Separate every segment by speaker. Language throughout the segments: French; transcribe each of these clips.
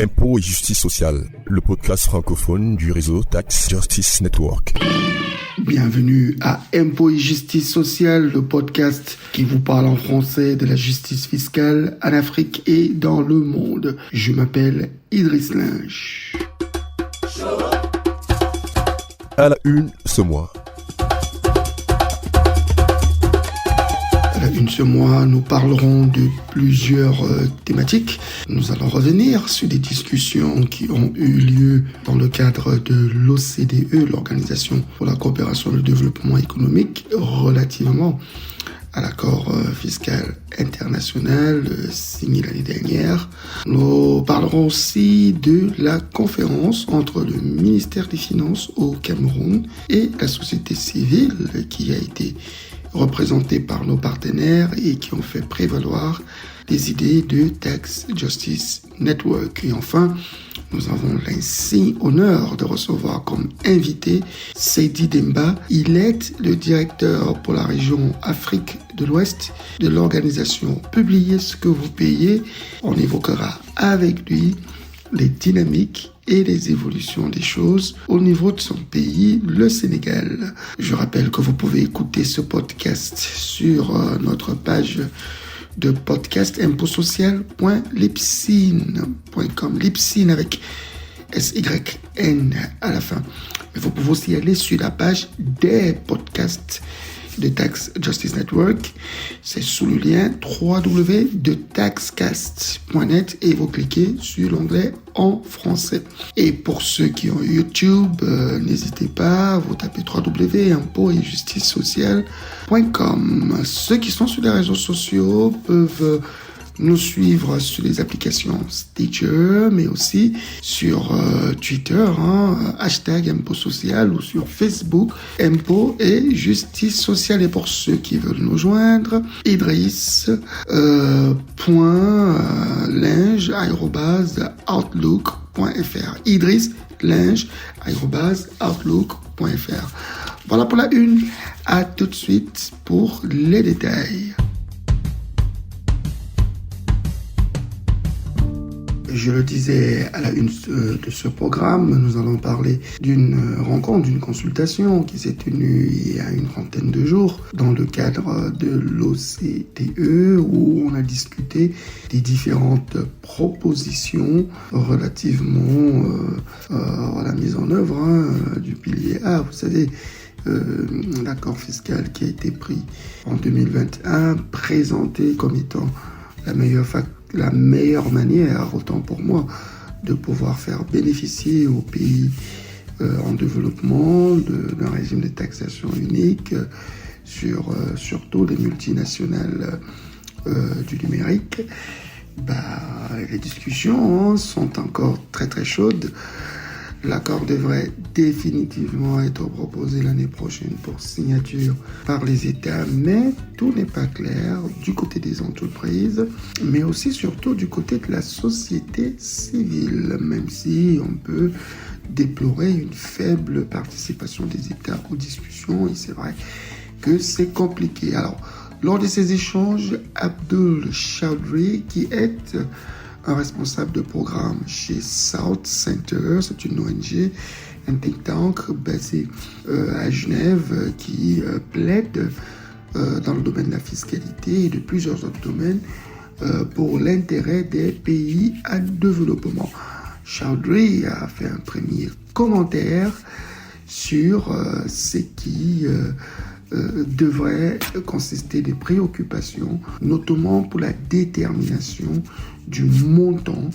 Speaker 1: Impôts et justice sociale, le podcast francophone du réseau Tax Justice Network.
Speaker 2: Bienvenue à Impôts et justice sociale, le podcast qui vous parle en français de la justice fiscale en Afrique et dans le monde. Je m'appelle Idriss Linge.
Speaker 1: À la une ce mois.
Speaker 2: Ce mois, nous parlerons de plusieurs thématiques. Nous allons revenir sur des discussions qui ont eu lieu dans le cadre de l'OCDE, l'Organisation pour la coopération et le développement économique, relativement à l'accord fiscal international signé l'année dernière. Nous parlerons aussi de la conférence entre le ministère des Finances au Cameroun et la société civile qui a été représentés par nos partenaires et qui ont fait prévaloir les idées de Tax Justice Network. Et enfin, nous avons l'insigne honneur de recevoir comme invité Seydi Demba. Il est le directeur pour la région Afrique de l'Ouest de l'organisation Publiez ce que vous payez. On évoquera avec lui les dynamiques et les évolutions des choses au niveau de son pays, le Sénégal. Je rappelle que vous pouvez écouter ce podcast sur notre page de podcast impotsocial.libsyn.com. Libsyn avec SYN à la fin. Mais vous pouvez aussi aller sur la page des podcasts de Tax Justice Network. C'est sous le lien www.taxcast.net et vous cliquez sur l'onglet en français. Et pour ceux qui ont YouTube, n'hésitez pas, vous tapez www.impôts-et-justice-sociale.com. Ceux qui sont sur les réseaux sociaux peuvent nous suivre sur les applications Stitcher, mais aussi sur Twitter, hashtag Impôts Social, ou sur Facebook, Impôts et Justice Sociale. Et pour ceux qui veulent nous joindre, idriss.linge@outlook.fr. idriss.linge@outlook.fr. Voilà pour la une. À tout de suite pour les détails. Je le disais à la une de ce programme, nous allons parler d'une rencontre, d'une consultation qui s'est tenue il y a une trentaine de jours dans le cadre de l'OCDE où on a discuté des différentes propositions relativement à la mise en œuvre du pilier A. Vous savez, l'accord fiscal qui a été pris en 2021, présenté comme étant la meilleure manière, autant pour moi, de pouvoir faire bénéficier aux pays en développement d'un régime de taxation unique sur surtout les multinationales du numérique. Les discussions sont encore très très chaudes. L'accord devrait définitivement être proposé l'année prochaine pour signature par les États, mais tout n'est pas clair du côté des entreprises, mais aussi surtout du côté de la société civile, même si on peut déplorer une faible participation des États aux discussions, et c'est vrai que c'est compliqué. Alors, lors de ces échanges, Abdul Chowdhury, qui est un responsable de programme chez South Center, c'est une ONG, un think tank basé à Genève qui plaide dans le domaine de la fiscalité et de plusieurs autres domaines pour l'intérêt des pays en développement. Chowdhury a fait un premier commentaire sur ce qui devrait consister des préoccupations, notamment pour la détermination du montant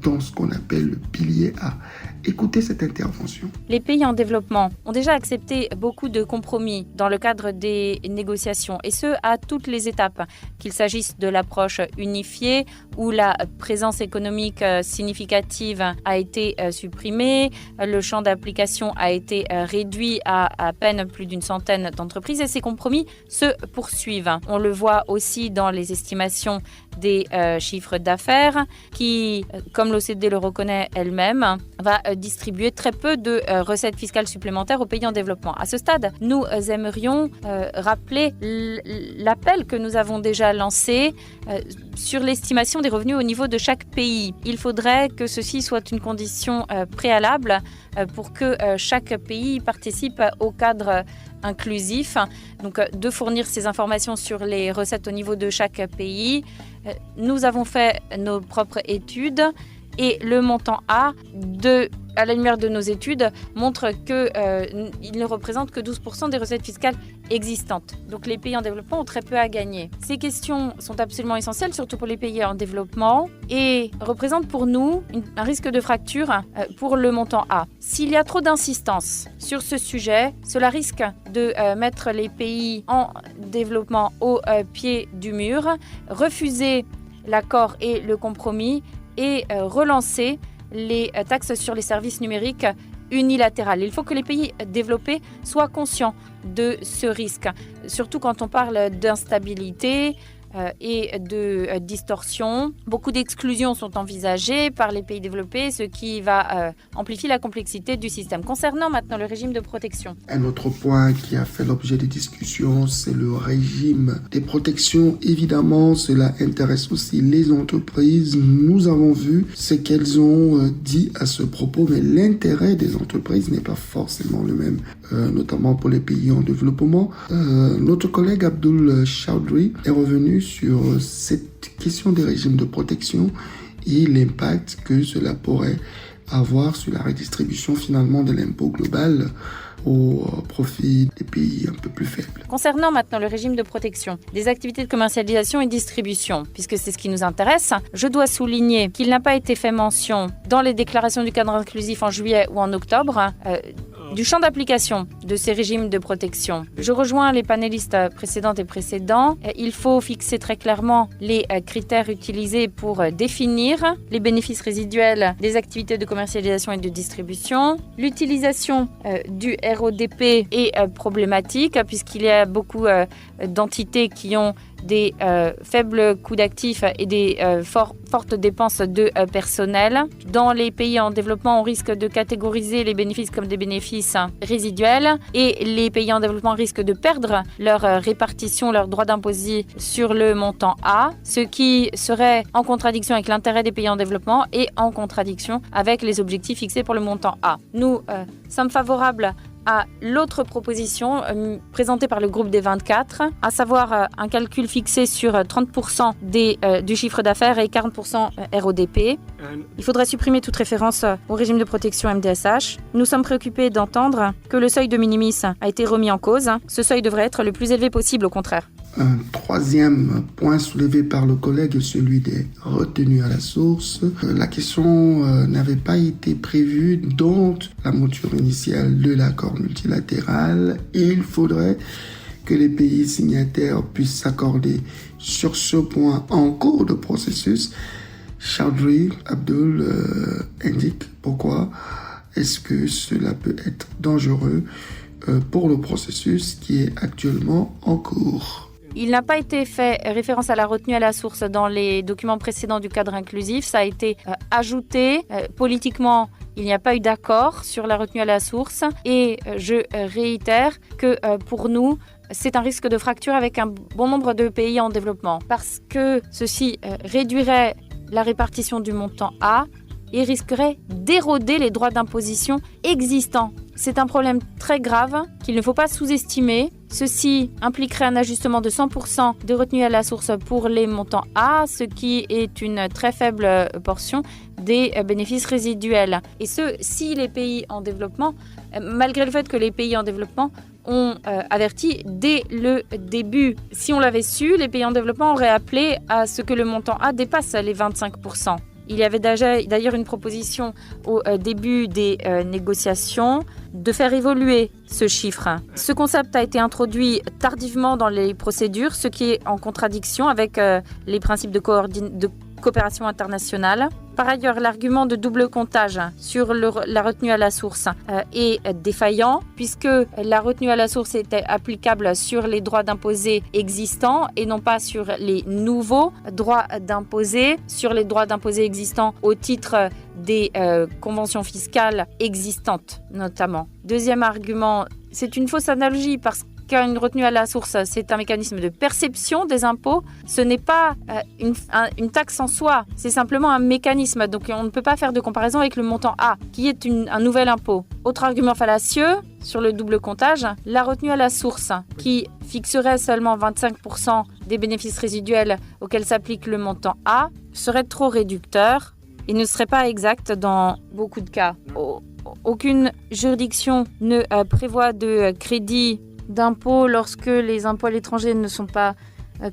Speaker 2: dans ce qu'on appelle le pilier A. Écoutez cette intervention.
Speaker 3: Les pays en développement ont déjà accepté beaucoup de compromis dans le cadre des négociations, et ce, à toutes les étapes, qu'il s'agisse de l'approche unifiée, où la présence économique significative a été supprimée, le champ d'application a été réduit à peine plus d'une centaine d'entreprises, et ces compromis se poursuivent. On le voit aussi dans les estimations des chiffres d'affaires qui, comme l'OCDE le reconnaît elle-même, va distribuer très peu de recettes fiscales supplémentaires aux pays en développement. À ce stade, nous aimerions rappeler l'appel que nous avons déjà lancé sur l'estimation des revenus au niveau de chaque pays. Il faudrait que ceci soit une condition préalable pour que chaque pays participe au cadre inclusif, donc de fournir ces informations sur les recettes au niveau de chaque pays. Nous avons fait nos propres études et le montant A, à la lumière de nos études, montre qu'il ne représente que 12% des recettes fiscales existantes. Donc les pays en développement ont très peu à gagner. Ces questions sont absolument essentielles, surtout pour les pays en développement, et représentent pour nous un risque de fracture pour le montant A. S'il y a trop d'insistance sur ce sujet, cela risque de mettre les pays en développement au pied du mur, refuser l'accord et le compromis et relancer les taxes sur les services numériques unilatérales. Il faut que les pays développés soient conscients de ce risque, surtout quand on parle d'instabilité et de distorsion. Beaucoup d'exclusions sont envisagées par les pays développés, ce qui va amplifier la complexité du système. Concernant maintenant le régime de protection.
Speaker 2: Un autre point qui a fait l'objet de discussions, c'est le régime des protections. Évidemment, cela intéresse aussi les entreprises. Nous avons vu ce qu'elles ont dit à ce propos, mais l'intérêt des entreprises n'est pas forcément le même, notamment pour les pays en développement. Notre collègue Abdul Chowdhury est revenu sur cette question des régimes de protection et l'impact que cela pourrait avoir sur la redistribution finalement de l'impôt global au profit des pays un peu plus faibles.
Speaker 3: Concernant maintenant le régime de protection des activités de commercialisation et distribution, puisque c'est ce qui nous intéresse, je dois souligner qu'il n'a pas été fait mention dans les déclarations du cadre inclusif en juillet ou en octobre du champ d'application de ces régimes de protection. Je rejoins les panélistes précédentes et précédents. Il faut fixer très clairement les critères utilisés pour définir les bénéfices résiduels des activités de commercialisation et de distribution. L'utilisation du RODP est problématique puisqu'il y a beaucoup d'entités qui ont des faibles coûts d'actifs et des fortes dépenses de personnel. Dans les pays en développement, on risque de catégoriser les bénéfices comme des bénéfices résiduels et les pays en développement risquent de perdre leur répartition, leur droit d'imposer sur le montant A, ce qui serait en contradiction avec l'intérêt des pays en développement et en contradiction avec les objectifs fixés pour le montant A. Nous sommes favorables à l'autre proposition présentée par le groupe des 24, à savoir un calcul fixé sur 30% du chiffre d'affaires et 40% RODP. Il faudrait supprimer toute référence au régime de protection MDSH. Nous sommes préoccupés d'entendre que le seuil de minimis a été remis en cause. Ce seuil devrait être le plus élevé possible, au contraire.
Speaker 2: Un troisième point soulevé par le collègue est celui des retenues à la source. La question n'avait pas été prévue dans la mouture initiale de l'accord multilatéral. Il faudrait que les pays signataires puissent s'accorder sur ce point en cours de processus. Chowdhury Abdul indique pourquoi est-ce que cela peut être dangereux pour le processus qui est actuellement en cours.
Speaker 3: Il n'a pas été fait référence à la retenue à la source dans les documents précédents du cadre inclusif. Ça a été ajouté. Politiquement, il n'y a pas eu d'accord sur la retenue à la source. Et je réitère que pour nous, c'est un risque de fracture avec un bon nombre de pays en développement. Parce que ceci réduirait la répartition du montant A et risquerait d'éroder les droits d'imposition existants. C'est un problème très grave qu'il ne faut pas sous-estimer. Ceci impliquerait un ajustement de 100% de retenue à la source pour les montants A, ce qui est une très faible portion des bénéfices résiduels. Et ce, si les pays en développement, malgré le fait que les pays en développement ont averti dès le début. Si on l'avait su, les pays en développement auraient appelé à ce que le montant A dépasse les 25%. Il y avait d'ailleurs une proposition au début des négociations de faire évoluer ce chiffre. Ce concept a été introduit tardivement dans les procédures, ce qui est en contradiction avec les principes de coopération internationale. Par ailleurs, l'argument de double comptage sur la retenue à la source est défaillant puisque la retenue à la source était applicable sur les droits d'imposer existants et non pas sur les nouveaux droits d'imposer, sur les droits d'imposer existants au titre des conventions fiscales existantes notamment. Deuxième argument, c'est une fausse analogie parce qu'une retenue à la source, c'est un mécanisme de perception des impôts. Ce n'est pas une taxe en soi, c'est simplement un mécanisme. Donc on ne peut pas faire de comparaison avec le montant A, qui est un nouvel impôt. Autre argument fallacieux sur le double comptage, la retenue à la source, qui fixerait seulement 25% des bénéfices résiduels auxquels s'applique le montant A, serait trop réducteur et ne serait pas exact dans beaucoup de cas. Aucune juridiction ne prévoit de crédit d'impôts lorsque les impôts à l'étranger ne sont pas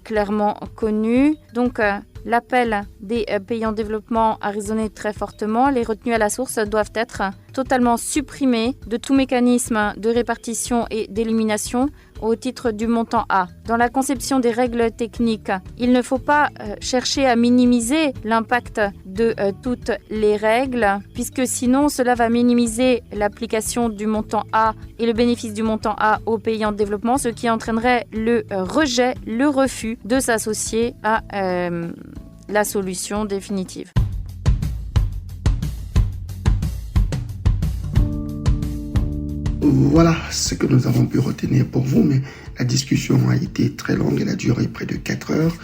Speaker 3: clairement connus. Donc, l'appel des pays en développement a résonné très fortement. Les retenues à la source doivent être totalement supprimées de tout mécanisme de répartition et d'élimination au titre du montant A. Dans la conception des règles techniques, il ne faut pas chercher à minimiser l'impact de toutes les règles, puisque sinon cela va minimiser l'application du montant A et le bénéfice du montant A aux pays en développement, ce qui entraînerait le rejet, le refus de s'associer à la solution définitive.
Speaker 2: Voilà ce que nous avons pu retenir pour vous, mais la discussion a été très longue, elle a duré près de 4 heures.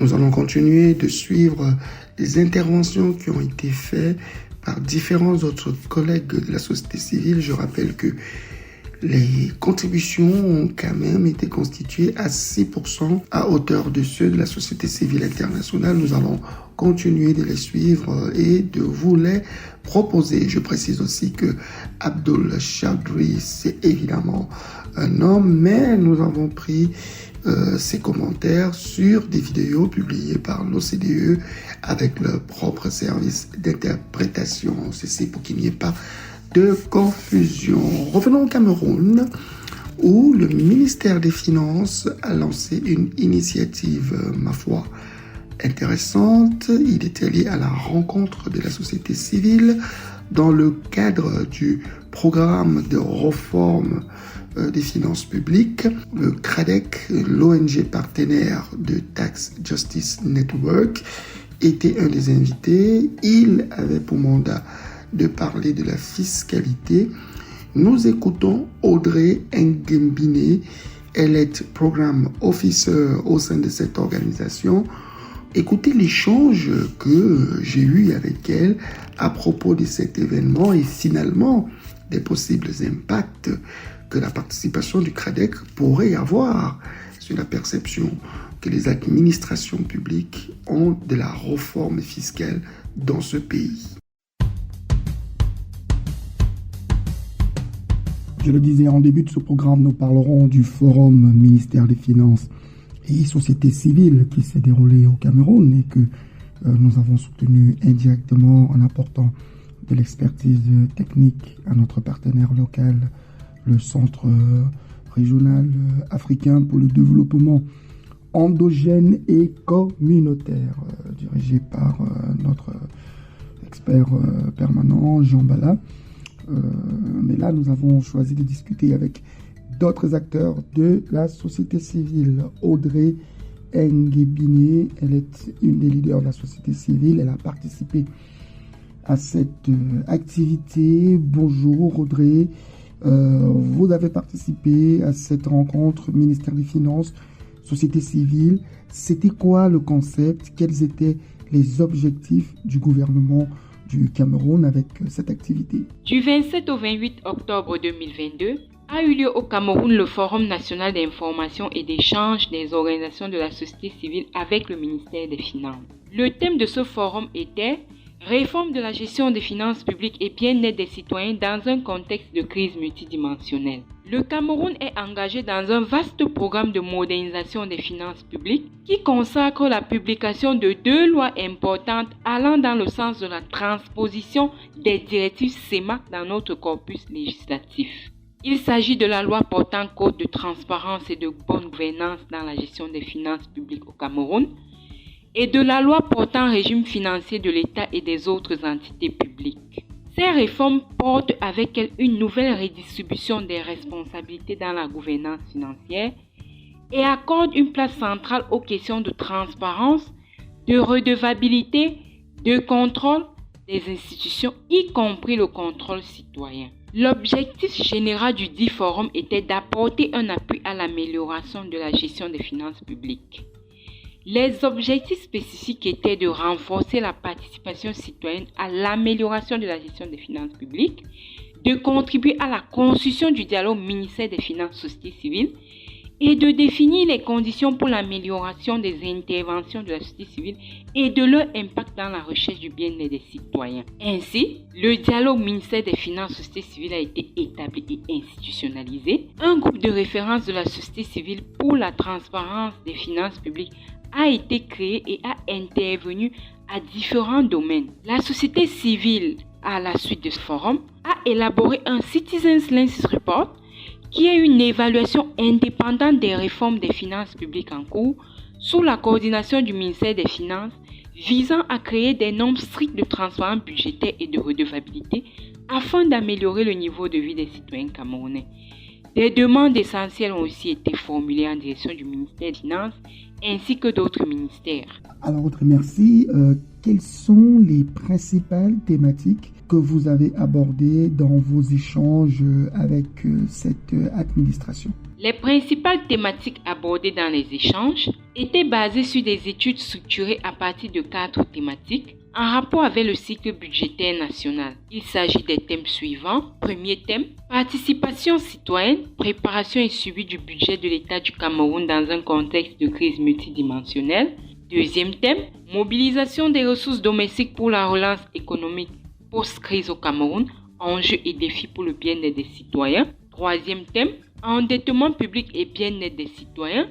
Speaker 2: Nous allons continuer de suivre les interventions qui ont été faites par différents autres collègues de la société civile. Je rappelle que les contributions ont quand même été constituées à 6% à hauteur de ceux de la société civile internationale. Nous allons continuer de les suivre et de vous les proposer. Je précise aussi que Abdul Chaudhry, c'est évidemment un homme, mais nous avons pris ses commentaires sur des vidéos publiées par l'OCDE avec leur propre service d'interprétation. C'est pour qu'il n'y ait pas de confusion. Revenons au Cameroun, où le ministère des Finances a lancé une initiative, ma foi, intéressante. Il était lié à la rencontre de la société civile dans le cadre du programme de réforme des finances publiques. Le CRADEC, l'ONG partenaire de Tax Justice Network, était un des invités. Il avait pour mandat de parler de la fiscalité. Nous écoutons Audrey Ngembine. Elle est Programme Officer au sein de cette organisation. Écoutez l'échange que j'ai eu avec elle à propos de cet événement et finalement des possibles impacts que la participation du CRADEC pourrait avoir sur la perception que les administrations publiques ont de la réforme fiscale dans ce pays.
Speaker 4: Je le disais en début de ce programme, nous parlerons du forum ministère des Finances et société civile qui s'est déroulé au Cameroun et que nous avons soutenu indirectement en apportant de l'expertise technique à notre partenaire local, le Centre régional africain pour le développement endogène et communautaire, dirigé par notre expert permanent Jean Bala. Mais là, nous avons choisi de discuter avec d'autres acteurs de la société civile. Audrey Ngembine, elle est une des leaders de la société civile. Elle a participé à cette activité. Bonjour Audrey. Vous avez participé à cette rencontre ministère des Finances, société civile. C'était quoi le concept? Quels étaient les objectifs du gouvernement du Cameroun avec cette activité?
Speaker 5: Du 27 au 28 octobre 2022 a eu lieu au Cameroun le Forum national d'information et d'échange des organisations de la société civile avec le ministère des Finances. Le thème de ce forum était réforme de la gestion des finances publiques et bien-être des citoyens dans un contexte de crise multidimensionnelle. Le Cameroun est engagé dans un vaste programme de modernisation des finances publiques qui consacre la publication de 2 lois importantes allant dans le sens de la transposition des directives CEMAC dans notre corpus législatif. Il s'agit de la loi portant code de transparence et de bonne gouvernance dans la gestion des finances publiques au Cameroun et de la loi portant régime financier de l'État et des autres entités publiques. Ces réformes portent avec elles une nouvelle redistribution des responsabilités dans la gouvernance financière et accordent une place centrale aux questions de transparence, de redevabilité, de contrôle des institutions, y compris le contrôle citoyen. L'objectif général du dit forum était d'apporter un appui à l'amélioration de la gestion des finances publiques. Les objectifs spécifiques étaient de renforcer la participation citoyenne à l'amélioration de la gestion des finances publiques, de contribuer à la construction du dialogue ministère des Finances société civile et de définir les conditions pour l'amélioration des interventions de la société civile et de leur impact dans la recherche du bien-être des citoyens. Ainsi, le dialogue ministère des Finances société civile a été établi et institutionnalisé. Un groupe de référence de la société civile pour la transparence des finances publiques a été créé et a intervenu à différents domaines. La société civile, à la suite de ce forum, a élaboré un Citizens Lens Report qui est une évaluation indépendante des réformes des finances publiques en cours sous la coordination du ministère des Finances visant à créer des normes strictes de transparence budgétaire et de redevabilité afin d'améliorer le niveau de vie des citoyens camerounais. Des demandes essentielles ont aussi été formulées en direction du ministère des Finances ainsi que d'autres ministères.
Speaker 4: Alors, merci. Quelles sont les principales thématiques que vous avez abordées dans vos échanges avec cette administration?
Speaker 5: Les principales thématiques abordées dans les échanges étaient basées sur des études structurées à partir de 4 thématiques en rapport avec le cycle budgétaire national. Il s'agit des thèmes suivants. Premier thème, participation citoyenne, préparation et suivi du budget de l'État du Cameroun dans un contexte de crise multidimensionnelle. Deuxième thème, mobilisation des ressources domestiques pour la relance économique post-crise au Cameroun, enjeux et défis pour le bien-être des citoyens. Troisième thème, endettement public et bien-être des citoyens.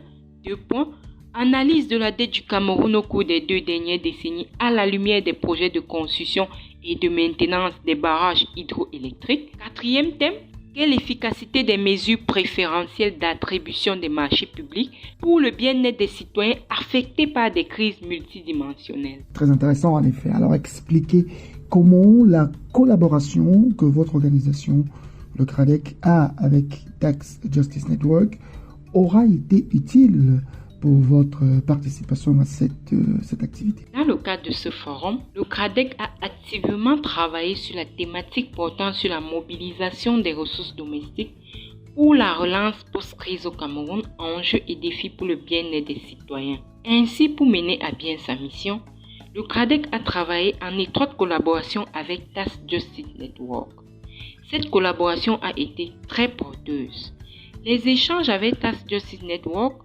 Speaker 5: 2 points. Analyse de la dette du Cameroun au cours des 2 dernières décennies à la lumière des projets de construction et de maintenance des barrages hydroélectriques. 4e thème, quelle efficacité des mesures préférentielles d'attribution des marchés publics pour le bien-être des citoyens affectés par des crises multidimensionnelles.
Speaker 4: Très intéressant en effet. Alors expliquez comment la collaboration que votre organisation, le CRADEC, a avec Tax Justice Network aura été utile pour votre participation à cette activité.
Speaker 5: Dans le cadre de ce forum, le CRADEC a activement travaillé sur la thématique portant sur la mobilisation des ressources domestiques pour la relance post-crise au Cameroun, enjeux et défis pour le bien-être des citoyens. Ainsi, pour mener à bien sa mission, le CRADEC a travaillé en étroite collaboration avec Tax Justice Network. Cette collaboration a été très porteuse. Les échanges avec Tax Justice Network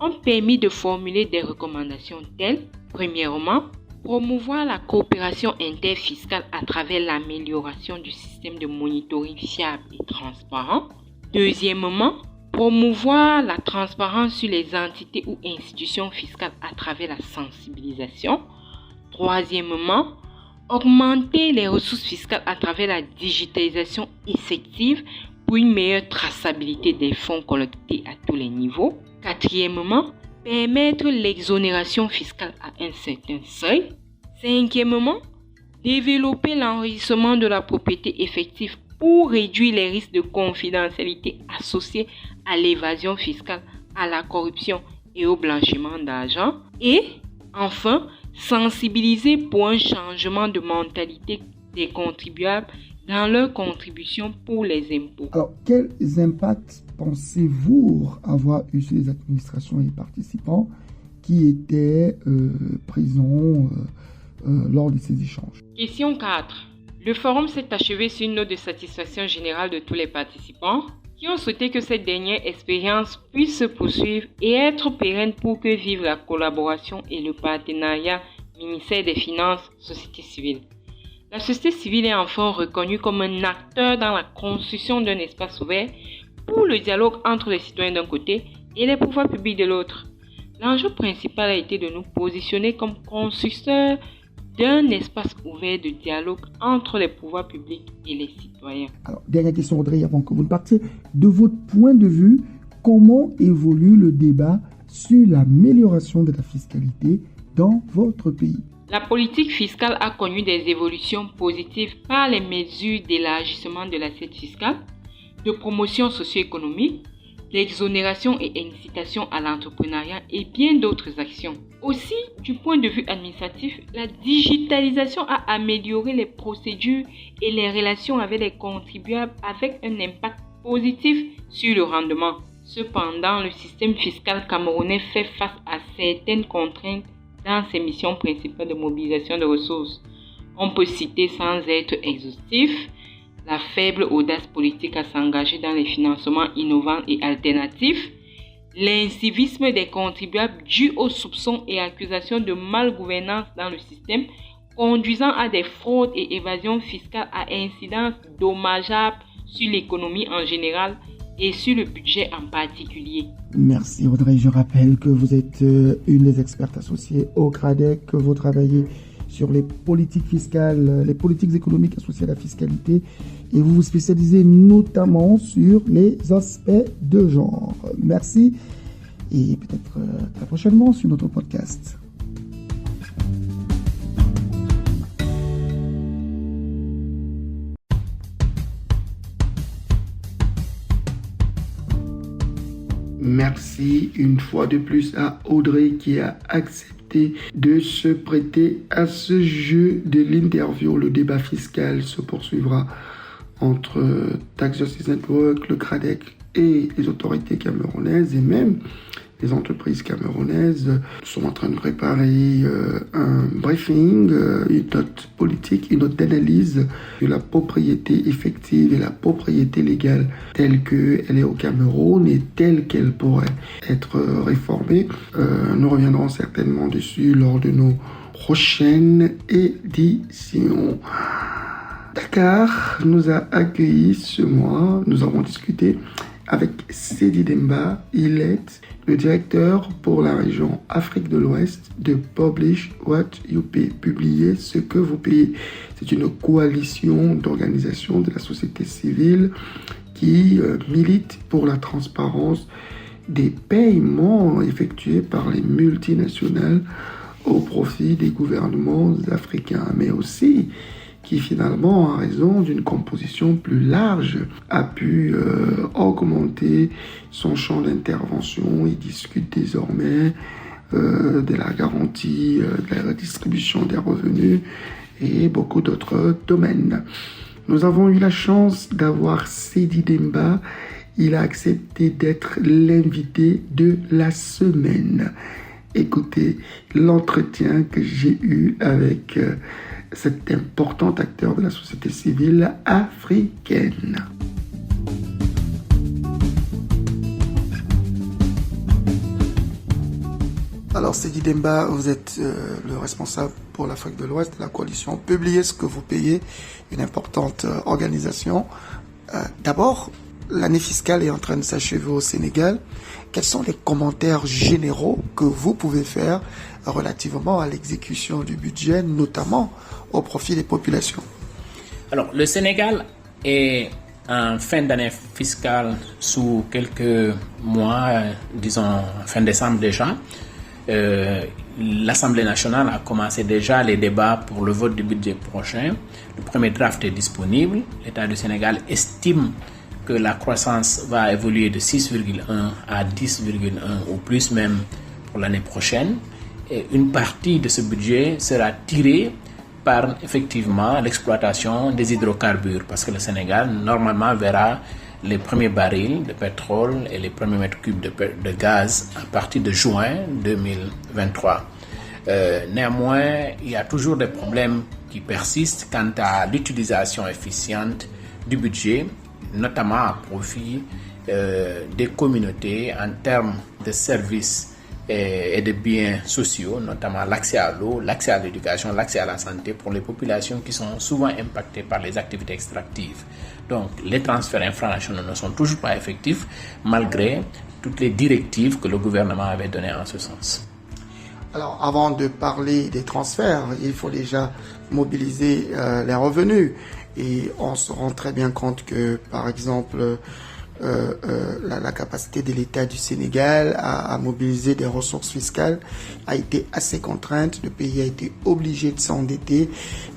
Speaker 5: ont permis de formuler des recommandations telles, premièrement, promouvoir la coopération interfiscale à travers l'amélioration du système de monitoring fiable et transparent. Deuxièmement, promouvoir la transparence sur les entités ou institutions fiscales à travers la sensibilisation. Troisièmement, augmenter les ressources fiscales à travers la digitalisation effective pour une meilleure traçabilité des fonds collectés à tous les niveaux. Quatrièmement, permettre l'exonération fiscale à un certain seuil. Cinquièmement, développer l'enregistrement de la propriété effective pour réduire les risques de confidentialité associés à l'évasion fiscale, à la corruption et au blanchiment d'argent. Et enfin, sensibiliser pour un changement de mentalité des contribuables dans leur contribution pour les impôts.
Speaker 4: Alors, quels impacts pensez-vous avoir eu sur les administrations et les participants qui étaient présents lors de ces échanges?
Speaker 5: Question 4. Le forum s'est achevé sur une note de satisfaction générale de tous les participants qui ont souhaité que cette dernière expérience puisse se poursuivre et être pérenne pour que vive la collaboration et le partenariat ministère des Finances, société civile. La société civile est enfin reconnue comme un acteur dans la construction d'un espace ouvert pour le dialogue entre les citoyens d'un côté et les pouvoirs publics de l'autre. L'enjeu principal a été de nous positionner comme constructeurs d'un espace ouvert de dialogue entre les pouvoirs publics et les citoyens.
Speaker 4: Alors, dernière question Audrey, avant que vous ne partiez. De votre point de vue, comment évolue le débat sur l'amélioration de la fiscalité dans votre pays.
Speaker 5: La politique fiscale a connu des évolutions positives par les mesures d'élargissement de l'assiette fiscale, de promotion socio-économique, l'exonération et incitation à l'entrepreneuriat et bien d'autres actions. Aussi, du point de vue administratif, la digitalisation a amélioré les procédures et les relations avec les contribuables avec un impact positif sur le rendement. Cependant, le système fiscal camerounais fait face à certaines contraintes dans ses missions principales de mobilisation de ressources. On peut citer sans être exhaustif la faible audace politique à s'engager dans les financements innovants et alternatifs, l'incivisme des contribuables dû aux soupçons et accusations de malgouvernance dans le système, conduisant à des fraudes et évasions fiscales à incidence dommageable sur l'économie en général et sur le budget en particulier.
Speaker 4: Merci Audrey, je rappelle que vous êtes une des expertes associées au CRADEC, que vous travaillez sur les politiques fiscales, les politiques économiques associées à la fiscalité et vous vous spécialisez notamment sur les aspects de genre. Merci et peut-être très prochainement sur notre podcast.
Speaker 2: Merci une fois de plus à Audrey qui a accepté de se prêter à ce jeu de l'interview. Le débat fiscal se poursuivra entre Tax Justice Network, le CRADEC et les autorités camerounaises et même les entreprises camerounaises. Nous sommes en train de préparer un briefing, une note politique, une note d'analyse de la propriété effective et la propriété légale telle qu'elle est au Cameroun et telle qu'elle pourrait être réformée. Nous reviendrons certainement dessus lors de nos prochaines éditions. Dakar nous a accueillis ce mois. Nous avons discuté avec Seydi Demba. Il est le directeur pour la région Afrique de l'Ouest de Publish What You Pay, publier ce que vous payez. C'est une coalition d'organisations de la société civile qui milite pour la transparence des paiements effectués par les multinationales au profit des gouvernements africains, mais aussi qui finalement, en raison d'une composition plus large, a pu augmenter son champ d'intervention. Il discute désormais de la garantie, de la redistribution des revenus et beaucoup d'autres domaines. Nous avons eu la chance d'avoir Seydi Demba. Il a accepté d'être l'invité de la semaine. Écoutez l'entretien que j'ai eu avec cet important acteur de la société civile africaine. Alors Seydi Demba, vous êtes le responsable pour l'Afrique de l'Ouest de la coalition Publiez ce que vous payez, une importante organisation. D'abord, l'année fiscale est en train de s'achever au Sénégal. Quels sont les commentaires généraux que vous pouvez faire relativement à l'exécution du budget, notamment au profit des populations?
Speaker 6: Alors, le Sénégal est en fin d'année fiscale sous quelques mois, disons fin décembre déjà. L'Assemblée nationale a commencé déjà les débats pour le vote du budget prochain. Le premier draft est disponible. L'État du Sénégal estime que la croissance va évoluer de 6,1 à 10,1 ou plus même pour l'année prochaine. Et une partie de ce budget sera tirée par effectivement l'exploitation des hydrocarbures parce que le Sénégal normalement verra les premiers barils de pétrole et les premiers mètres cubes de gaz à partir de juin 2023. Néanmoins, il y a toujours des problèmes qui persistent quant à l'utilisation efficiente du budget, notamment à profit des communautés en termes de services et de biens sociaux, notamment l'accès à l'eau, l'accès à l'éducation, l'accès à la santé pour les populations qui sont souvent impactées par les activités extractives. Donc, les transferts infranationaux ne sont toujours pas effectifs malgré toutes les directives que le gouvernement avait données en ce sens.
Speaker 2: Alors, avant de parler des transferts, il faut déjà mobiliser les revenus. Et on se rend très bien compte que, par exemple, la capacité de l'État du Sénégal à mobiliser des ressources fiscales a été assez contrainte. Le pays a été obligé de s'endetter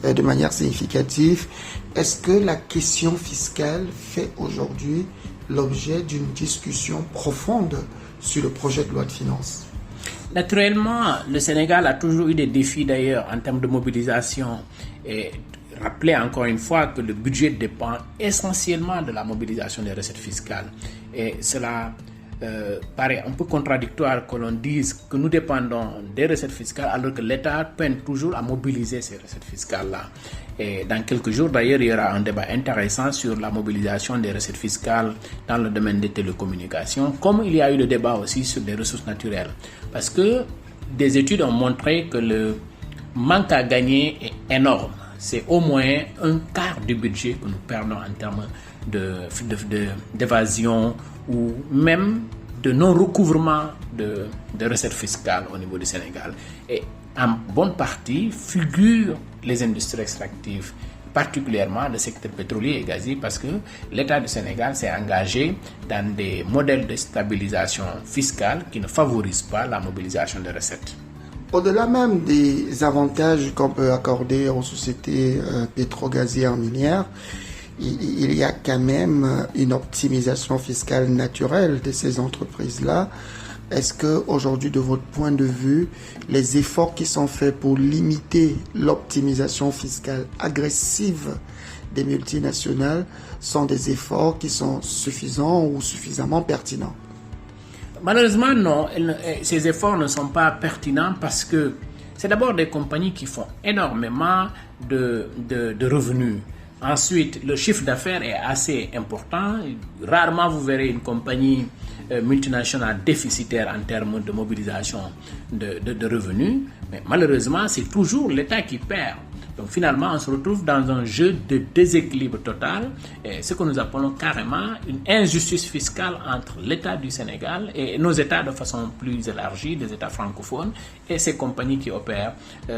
Speaker 2: de manière significative. Est-ce que la question fiscale fait aujourd'hui l'objet d'une discussion profonde sur le projet de loi de finances?
Speaker 6: Naturellement, le Sénégal a toujours eu des défis d'ailleurs en termes de mobilisation. Et rappelez encore une fois que le budget dépend essentiellement de la mobilisation des recettes fiscales. Et cela paraît un peu contradictoire que l'on dise que nous dépendons des recettes fiscales alors que l'État peine toujours à mobiliser ces recettes fiscales-là. Et dans quelques jours, d'ailleurs, il y aura un débat intéressant sur la mobilisation des recettes fiscales dans le domaine des télécommunications, comme il y a eu le débat aussi sur les ressources naturelles. Parce que des études ont montré que le manque à gagner est énorme. C'est au moins un quart du budget que nous perdons en termes d'évasion ou même de non-recouvrement de recettes fiscales au niveau du Sénégal. Et en bonne partie figurent les industries extractives, particulièrement le secteur pétrolier et gazier, parce que l'État du Sénégal s'est engagé dans des modèles de stabilisation fiscale qui ne favorisent pas la mobilisation des recettes.
Speaker 2: Au-delà même des avantages qu'on peut accorder aux sociétés pétro-gazières minières, il y a quand même une optimisation fiscale naturelle de ces entreprises-là. Est-ce que aujourd'hui, de votre point de vue, les efforts qui sont faits pour limiter l'optimisation fiscale agressive des multinationales sont des efforts qui sont suffisants ou suffisamment pertinents?
Speaker 6: Malheureusement, non. Ces efforts ne sont pas pertinents parce que c'est d'abord des compagnies qui font énormément de revenus. Ensuite, le chiffre d'affaires est assez important. Rarement vous verrez une compagnie multinationale déficitaire en termes de mobilisation de revenus. Mais malheureusement, c'est toujours l'État qui perd. Donc finalement, on se retrouve dans un jeu de déséquilibre total, et ce que nous appelons carrément une injustice fiscale entre l'État du Sénégal et nos États de façon plus élargie, des États francophones, et ces compagnies qui opèrent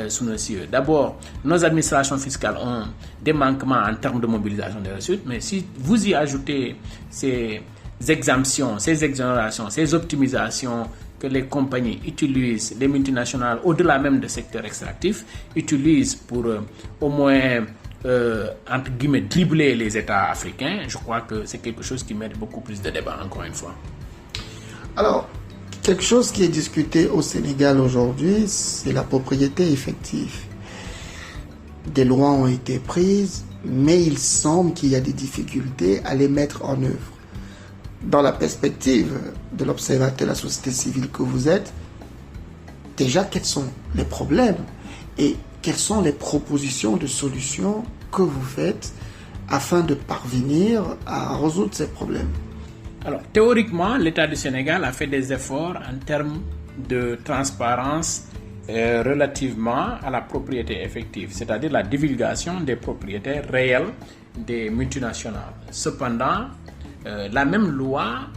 Speaker 6: sous nos cieux. D'abord, nos administrations fiscales ont des manquements en termes de mobilisation des recettes, mais si vous y ajoutez ces exemptions, ces exonérations, ces optimisations que les compagnies utilisent, les multinationales, au-delà même des secteurs extractifs, utilisent pour au moins, entre guillemets, dribbler les États africains, je crois que c'est quelque chose qui mérite beaucoup plus de débat, encore une fois.
Speaker 2: Alors, quelque chose qui est discuté au Sénégal aujourd'hui, c'est la propriété effective. Des lois ont été prises, mais il semble qu'il y a des difficultés à les mettre en œuvre. Dans la perspective de l'observateur de la société civile que vous êtes, déjà quels sont les problèmes et quelles sont les propositions de solutions que vous faites afin de parvenir à résoudre ces problèmes?
Speaker 6: Alors, théoriquement, l'État du Sénégal a fait des efforts en termes de transparence relativement à la propriété effective, c'est-à-dire la divulgation des propriétaires réels des multinationales. Cependant, la même loi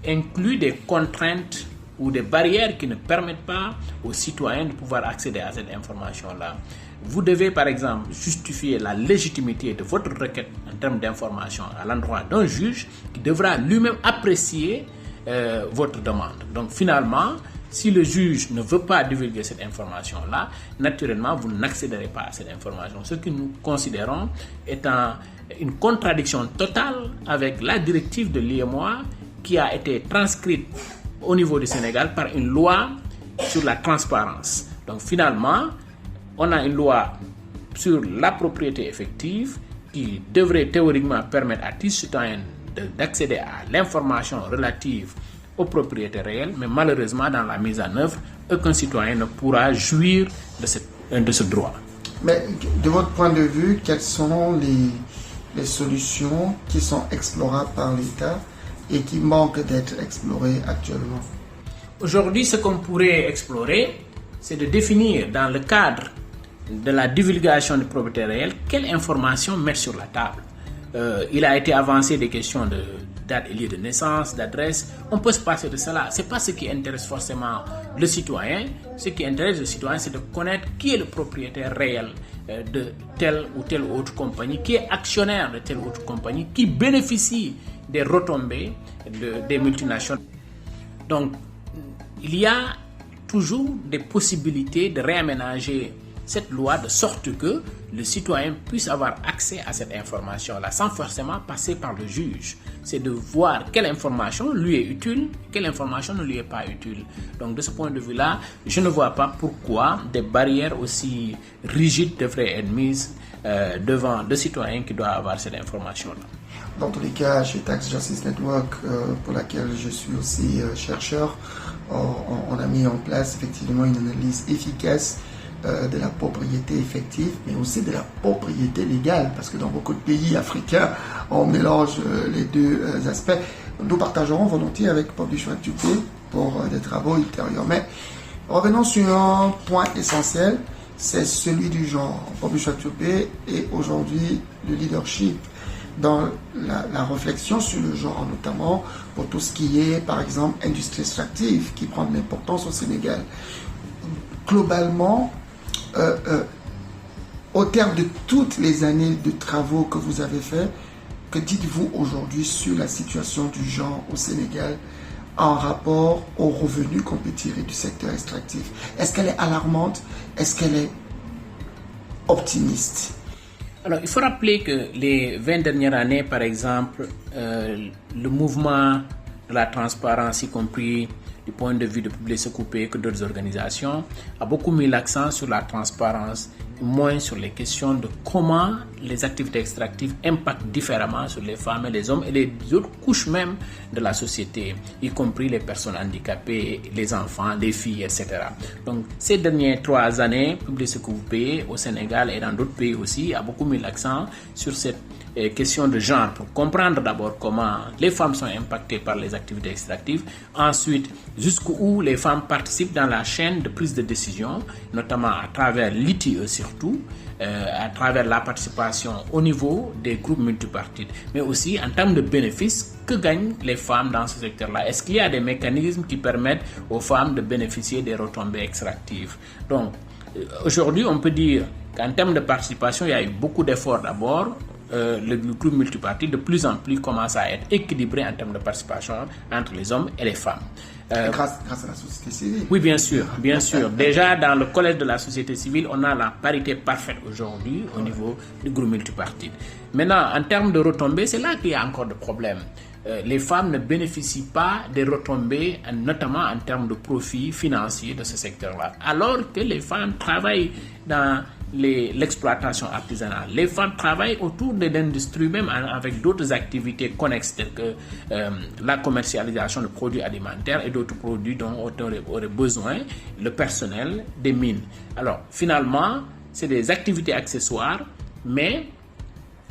Speaker 6: inclut des contraintes ou des barrières qui ne permettent pas aux citoyens de pouvoir accéder à cette information-là. Vous devez, par exemple, justifier la légitimité de votre requête en termes d'information à l'endroit d'un juge qui devra lui-même apprécier votre demande. Donc, finalement, si le juge ne veut pas divulguer cette information-là, naturellement, vous n'accéderez pas à cette information. Ce que nous considérons étant une contradiction totale avec la directive de l'IMOA qui a été transcrite au niveau du Sénégal par une loi sur la transparence. Donc finalement, on a une loi sur la propriété effective qui devrait théoriquement permettre à tous citoyens d'accéder à l'information relative aux propriétés réelles, mais malheureusement, dans la mise en œuvre, aucun citoyen ne pourra jouir de ce droit.
Speaker 2: Mais de votre point de vue, quelles sont les solutions qui sont explorables par l'État et qui manquent d'être explorées actuellement?
Speaker 6: Aujourd'hui, ce qu'on pourrait explorer, c'est de définir dans le cadre de la divulgation des propriétés réelles quelles informations mettre sur la table. Il a été avancé des questions de date et lieu de naissance, d'adresse. On peut se passer de cela. Ce n'est pas ce qui intéresse forcément le citoyen. Ce qui intéresse le citoyen, c'est de connaître qui est le propriétaire réel de telle ou telle autre compagnie, qui est actionnaire de telle ou autre compagnie, qui bénéficie des retombées des multinationales. Donc, il y a toujours des possibilités de réaménager cette loi de sorte que le citoyen puisse avoir accès à cette information-là sans forcément passer par le juge. C'est de voir quelle information lui est utile, quelle information ne lui est pas utile. Donc de ce point de vue-là, je ne vois pas pourquoi des barrières aussi rigides devraient être mises devant le citoyen qui doit avoir cette information-là.
Speaker 2: Dans tous les cas, chez Tax Justice Network, pour laquelle je suis aussi chercheur, on a mis en place effectivement une analyse efficace de la propriété effective, mais aussi de la propriété légale, parce que dans beaucoup de pays africains, on mélange les deux aspects. Nous partagerons volontiers avec Publish What You Pay pour des travaux ultérieurs. Mais revenons sur un point essentiel, c'est celui du genre. Publish What You Pay est aujourd'hui le leadership dans la réflexion sur le genre, notamment pour tout ce qui est, par exemple, industrie extractive, qui prend de l'importance au Sénégal. Globalement, au terme de toutes les années de travaux que vous avez faits, que dites-vous aujourd'hui sur la situation du genre au Sénégal en rapport aux revenus qu'on peut tirer du secteur extractif? Est-ce qu'elle est alarmante? Est-ce qu'elle est optimiste?
Speaker 6: Alors, il faut rappeler que les 20 dernières années, par exemple, le mouvement de la transparence, y compris du point de vue de Public Sekoupe que d'autres organisations, a beaucoup mis l'accent sur la transparence, moins sur les questions de comment les activités extractives impactent différemment sur les femmes et les hommes et les autres couches même de la société, y compris les personnes handicapées, les enfants, les filles, etc. Donc, ces dernières 3 années, Public Sekoupe au Sénégal et dans d'autres pays aussi a beaucoup mis l'accent sur cette question de genre pour comprendre d'abord comment les femmes sont impactées par les activités extractives, ensuite jusqu'où les femmes participent dans la chaîne de prise de décision, notamment à travers l'ITIE surtout, à travers la participation au niveau des groupes multipartites, mais aussi en termes de bénéfices que gagnent les femmes dans ce secteur-là. Est-ce qu'il y a des mécanismes qui permettent aux femmes de bénéficier des retombées extractives? Donc aujourd'hui on peut dire qu'en termes de participation il y a eu beaucoup d'efforts d'abord. Le groupe multipartite de plus en plus commence à être équilibré en termes de participation entre les hommes et les femmes.
Speaker 2: Grâce à la société civile.
Speaker 6: Oui, bien sûr, bien sûr. Déjà, dans le collège de la société civile, on a la parité parfaite aujourd'hui au niveau du groupe multipartite. Maintenant, en termes de retombées, c'est là qu'il y a encore des problèmes. Les femmes ne bénéficient pas des retombées, notamment en termes de profits financiers de ce secteur-là. Alors que les femmes travaillent dans l'exploitation artisanale. Les femmes travaillent autour de l'industrie même avec d'autres activités connexes telles que la commercialisation de produits alimentaires et d'autres produits dont aurait besoin le personnel des mines. Alors finalement, c'est des activités accessoires, mais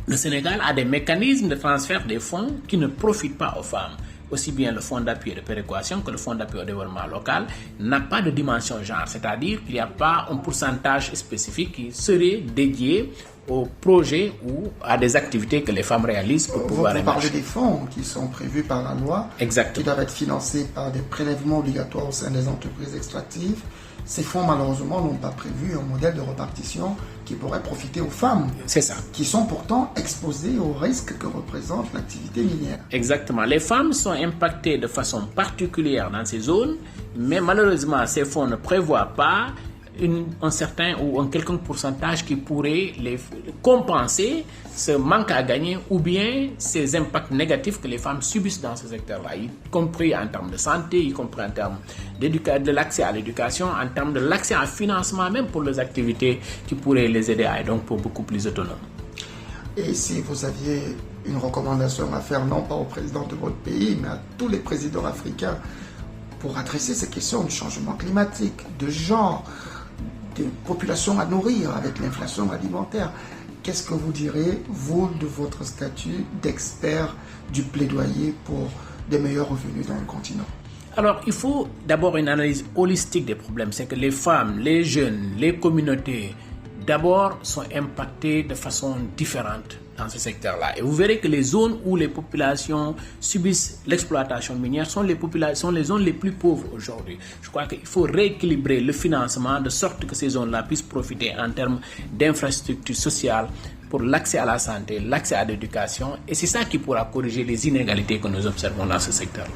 Speaker 6: le Sénégal a des mécanismes de transfert des fonds qui ne profitent pas aux femmes. Aussi bien le fonds d'appui et de péréquation que le fonds d'appui au développement local n'a pas de dimension genre, c'est-à-dire qu'il n'y a pas un pourcentage spécifique qui serait dédié aux projets ou à des activités que les femmes réalisent pour pouvoir émerger.
Speaker 2: Vous parlez des fonds qui sont prévus par la loi,
Speaker 6: exactement,
Speaker 2: qui doivent être financés par des prélèvements obligatoires au sein des entreprises extractives. Ces fonds, malheureusement, n'ont pas prévu un modèle de répartition qui pourrait profiter aux femmes.
Speaker 6: C'est ça.
Speaker 2: Qui sont pourtant exposées aux risques que représente l'activité minière.
Speaker 6: Exactement. Les femmes sont impactées de façon particulière dans ces zones, mais malheureusement, ces fonds ne prévoient pas un certain ou un quelconque pourcentage qui pourrait les compenser ce manque à gagner ou bien ces impacts négatifs que les femmes subissent dans ce secteur-là, y compris en termes de santé, y compris en termes de l'accès à l'éducation, en termes de l'accès à financement même pour les activités qui pourraient les aider à être donc pour beaucoup plus autonomes.
Speaker 2: Et si vous aviez une recommandation à faire, non pas au président de votre pays, mais à tous les présidents africains pour adresser ces questions du changement climatique, de genre, des populations à nourrir avec l'inflation alimentaire, qu'est-ce que vous direz, vous, de votre statut d'expert du plaidoyer pour des meilleurs revenus dans le continent?
Speaker 6: Alors, il faut d'abord une analyse holistique des problèmes. C'est que les femmes, les jeunes, les communautés, d'abord, sont impactées de façon différente dans ce secteur-là. Et vous verrez que les zones où les populations subissent l'exploitation minière sont les zones les plus pauvres aujourd'hui. Je crois qu'il faut rééquilibrer le financement de sorte que ces zones-là puissent profiter en termes d'infrastructures sociales pour l'accès à la santé, l'accès à l'éducation, et c'est ça qui pourra corriger les inégalités que nous observons dans ce secteur.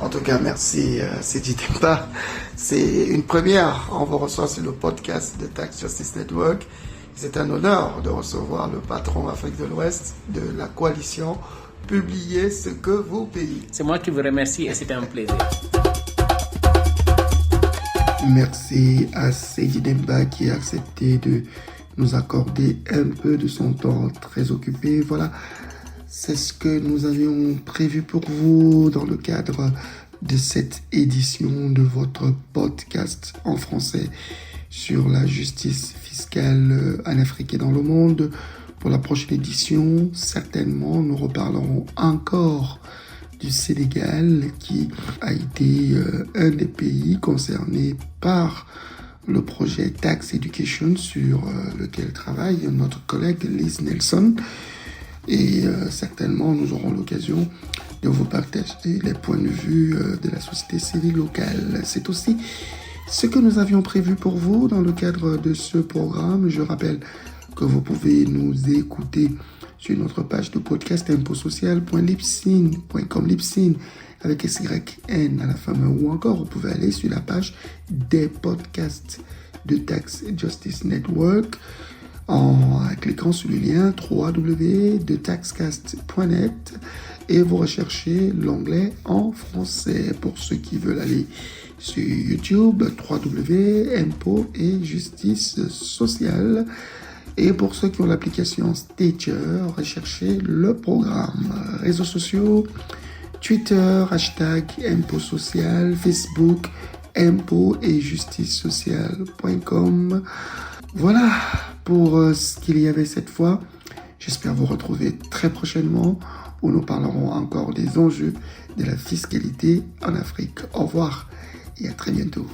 Speaker 2: En tout cas, merci Seydi Demba. C'est une première. On vous reçoit sur le podcast de Tax Justice Network. C'est un honneur de recevoir le patron Afrique de l'Ouest de la coalition Publiez ce que vous payez.
Speaker 6: C'est moi qui vous remercie et c'était un plaisir.
Speaker 2: Merci à Seydi Demba qui a accepté de nous accorder un peu de son temps très occupé. Voilà, c'est ce que nous avions prévu pour vous dans le cadre de cette édition de votre podcast en français sur la justice fiscale en Afrique et dans le monde. Pour la prochaine édition, certainement, nous reparlerons encore du Sénégal, qui a été un des pays concernés par le projet Tax Education sur lequel travaille notre collègue Liz Nelson. Et certainement, nous aurons l'occasion de vous partager les points de vue de la société civile locale. C'est aussi ce que nous avions prévu pour vous dans le cadre de ce programme. Je rappelle que vous pouvez nous écouter sur notre page de podcast impotsocial.libsyn.com, Libsyn avec SYN à la fin, ou encore vous pouvez aller sur la page des podcasts de Tax Justice Network en cliquant sur le lien www.taxcast.net et vous recherchez l'onglet en français. Pour ceux qui veulent aller sur YouTube, www.impo et justice sociale. Et pour ceux qui ont l'application Stitcher, recherchez le programme. Réseaux sociaux, Twitter, hashtag Impôt Social, Facebook, Impôt et Justice Sociale.com. Voilà pour ce qu'il y avait cette fois. J'espère vous retrouver très prochainement où nous parlerons encore des enjeux de la fiscalité en Afrique. Au revoir et à très bientôt.